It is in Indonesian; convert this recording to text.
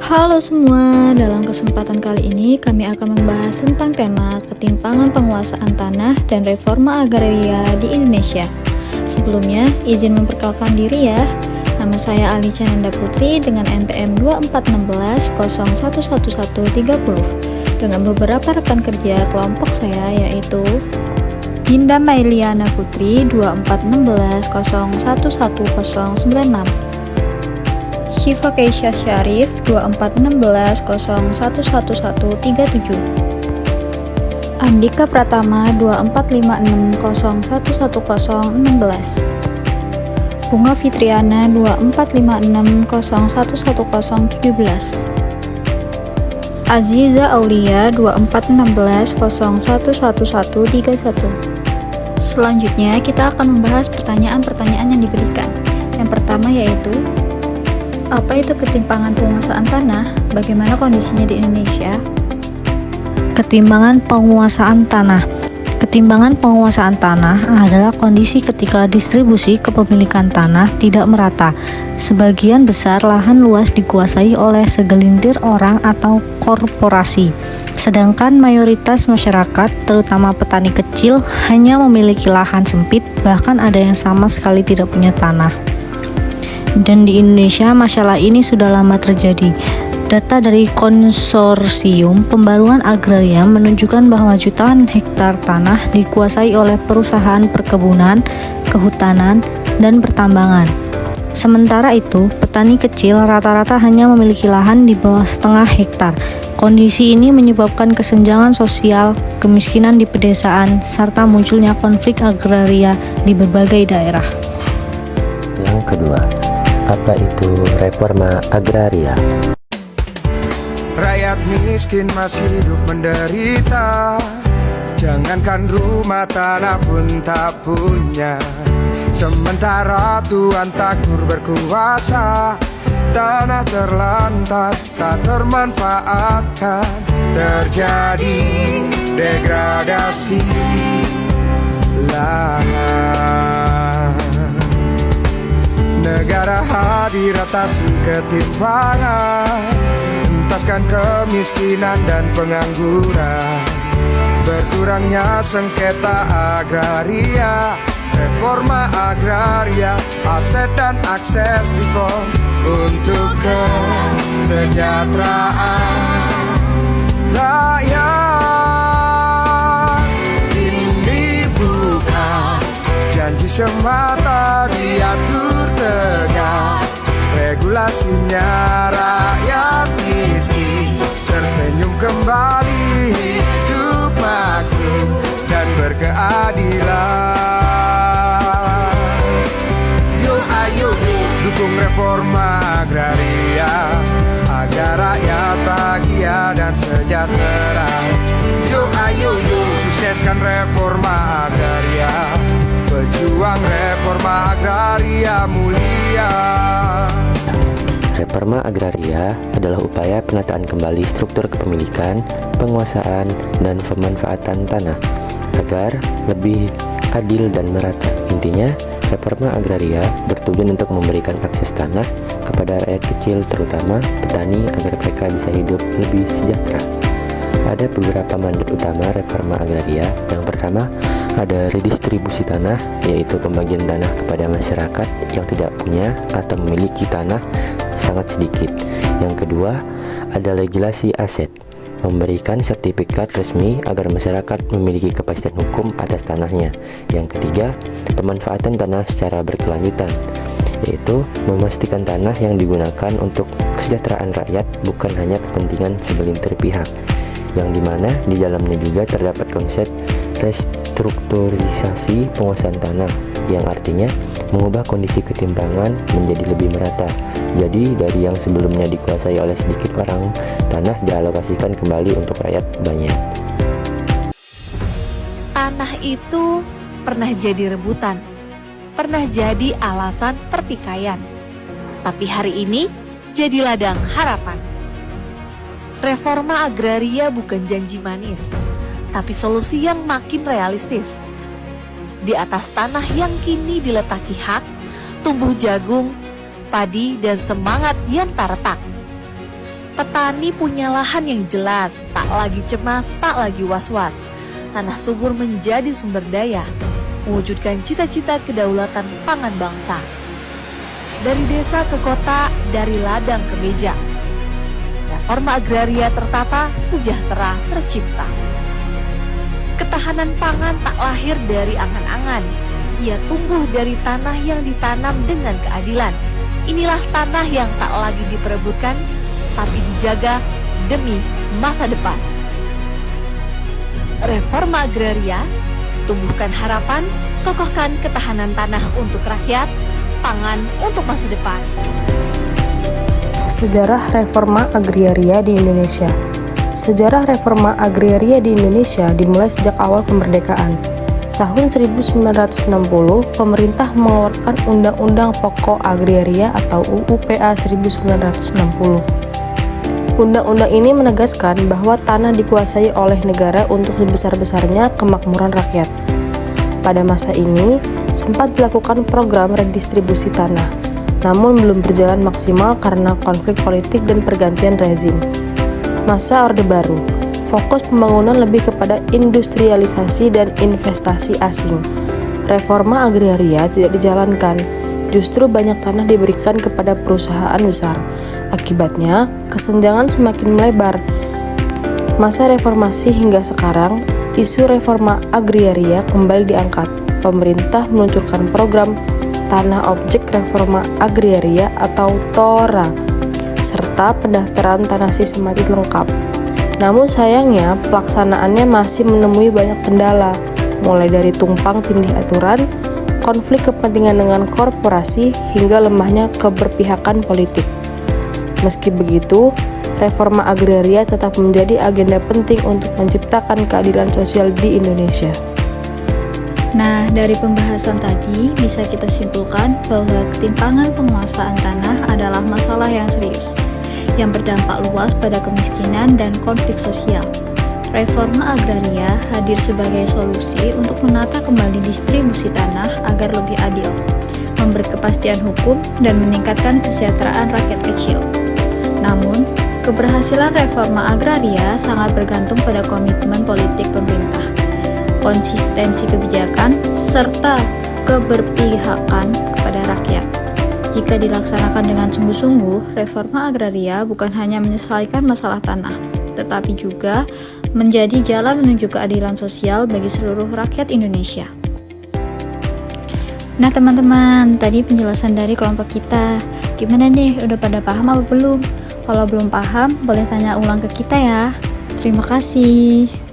Halo semua, dalam kesempatan kali ini kami akan membahas tentang tema ketimpangan penguasaan tanah dan reforma agraria di Indonesia. Sebelumnya, izin memperkenalkan diri ya. Nama saya Alicia Nanda Putri dengan NPM 2416 dengan beberapa rekan kerja kelompok saya yaitu Dinda Mailiana Putri 2416 Syifa Keisha Syarif 2416 Andika Pratama 2456 Bunga Fitriana 2456 Aziza Aulia 2416 Selanjutnya kita akan membahas pertanyaan-pertanyaan yang diberikan. Yang pertama yaitu, apa itu ketimpangan penguasaan tanah? Bagaimana kondisinya di Indonesia? Ketimpangan penguasaan tanah. Ketimpangan penguasaan tanah adalah kondisi ketika distribusi kepemilikan tanah tidak merata. Sebagian besar lahan luas dikuasai oleh segelintir orang atau korporasi, sedangkan mayoritas masyarakat, terutama petani kecil, hanya memiliki lahan sempit, bahkan ada yang sama sekali tidak punya tanah. Dan di Indonesia, masalah ini sudah lama terjadi. Data dari Konsorsium Pembaruan Agraria menunjukkan bahwa jutaan hektar tanah dikuasai oleh perusahaan perkebunan, kehutanan, dan pertambangan. Sementara itu, petani kecil rata-rata hanya memiliki lahan di bawah setengah hektar. Kondisi ini menyebabkan kesenjangan sosial, kemiskinan di pedesaan, serta munculnya konflik agraria di berbagai daerah. Yang kedua, apa itu reforma agraria? Rakyat miskin masih hidup menderita, jangankan rumah tanah pun tak punya. Sementara Tuhan takdur berkuasa, tanah terlantar tak termanfaatkan. Terjadi degradasi lahan. Negara hadir atasi ketimpangan, entaskan kemiskinan dan pengangguran, berkurangnya sengketa agraria, reforma agraria, aset dan akses reform untuk kesejahteraan rakyat. Ini bukan janji semata, diatur tegas, regulasinya rakyat miskin tersenyum kembali, hidup makmur dan berkeadilan. Yo ayo dukung reforma agraria agar rakyat bahagia dan sejahtera. Yo ayo sukseskan reforma agraria, pejuang reforma agraria mulia. Reforma agraria adalah upaya penataan kembali struktur kepemilikan, penguasaan, dan pemanfaatan tanah agar lebih adil dan merata. Intinya, reforma agraria bertujuan untuk memberikan akses tanah kepada rakyat kecil, terutama petani, agar mereka bisa hidup lebih sejahtera. Ada beberapa mandat utama reforma agraria. Yang pertama, ada redistribusi tanah, yaitu pembagian tanah kepada masyarakat yang tidak punya atau memiliki tanah sangat sedikit. Yang kedua, ada legislasi aset, memberikan sertifikat resmi agar masyarakat memiliki kepastian hukum atas tanahnya. Yang ketiga, pemanfaatan tanah secara berkelanjutan, yaitu memastikan tanah yang digunakan untuk kesejahteraan rakyat, bukan hanya kepentingan segelintir pihak, yang dimana di dalamnya juga terdapat konsep restrukturisasi penguasaan tanah, yang artinya mengubah kondisi ketimpangan menjadi lebih merata. Jadi dari yang sebelumnya dikuasai oleh sedikit orang, tanah dialokasikan kembali untuk rakyat banyak. Tanah itu pernah jadi rebutan, pernah jadi alasan pertikaian, tapi hari ini jadi ladang harapan. Reforma agraria bukan janji manis, tapi solusi yang makin realistis. Di atas tanah yang kini diletaki hak, tumbuh jagung, padi, dan semangat yang tak retak. Petani punya lahan yang jelas, tak lagi cemas, tak lagi was-was. Tanah subur menjadi sumber daya, mewujudkan cita-cita kedaulatan pangan bangsa. Dari desa ke kota, dari ladang ke meja. Reforma agraria tertata, sejahtera tercipta. Ketahanan pangan tak lahir dari angan-angan. Ia tumbuh dari tanah yang ditanam dengan keadilan. Inilah tanah yang tak lagi diperebutkan, tapi dijaga demi masa depan. Reforma agraria, tumbuhkan harapan, kokohkan ketahanan tanah untuk rakyat, pangan untuk masa depan. Sejarah reforma agraria di Indonesia. Sejarah reforma agraria di Indonesia dimulai sejak awal kemerdekaan. Tahun 1960, pemerintah mengeluarkan Undang-Undang Pokok Agraria atau UU-PA 1960. Undang-undang ini menegaskan bahwa tanah dikuasai oleh negara untuk sebesar-besarnya kemakmuran rakyat. Pada masa ini, sempat dilakukan program redistribusi tanah, namun belum berjalan maksimal karena konflik politik dan pergantian rezim. Masa Orde Baru, fokus pembangunan lebih kepada industrialisasi dan investasi asing. Reforma agraria tidak dijalankan, justru banyak tanah diberikan kepada perusahaan besar. Akibatnya, kesenjangan semakin melebar. Masa reformasi hingga sekarang, isu reforma agraria kembali diangkat. Pemerintah meluncurkan program Tanah Objek Reforma Agraria atau TORA, serta pendaftaran tanah sistematis lengkap. Namun sayangnya, pelaksanaannya masih menemui banyak kendala, mulai dari tumpang tindih aturan, konflik kepentingan dengan korporasi, hingga lemahnya keberpihakan politik. Meski begitu, reforma agraria tetap menjadi agenda penting untuk menciptakan keadilan sosial di Indonesia. Nah, dari pembahasan tadi bisa kita simpulkan bahwa ketimpangan penguasaan tanah adalah masalah yang serius, yang berdampak luas pada kemiskinan dan konflik sosial. Reforma agraria hadir sebagai solusi untuk menata kembali distribusi tanah agar lebih adil, memberi kepastian hukum, dan meningkatkan kesejahteraan rakyat kecil. Namun, keberhasilan reforma agraria sangat bergantung pada komitmen politik pemerintah, konsistensi kebijakan, serta keberpihakan kepada rakyat. Jika dilaksanakan dengan sungguh-sungguh, reforma agraria bukan hanya menyelesaikan masalah tanah, tetapi juga menjadi jalan menuju keadilan sosial bagi seluruh rakyat Indonesia. Nah teman-teman, tadi penjelasan dari kelompok kita. Gimana nih, udah pada paham apa belum? Kalau belum paham, boleh tanya ulang ke kita ya. Terima kasih.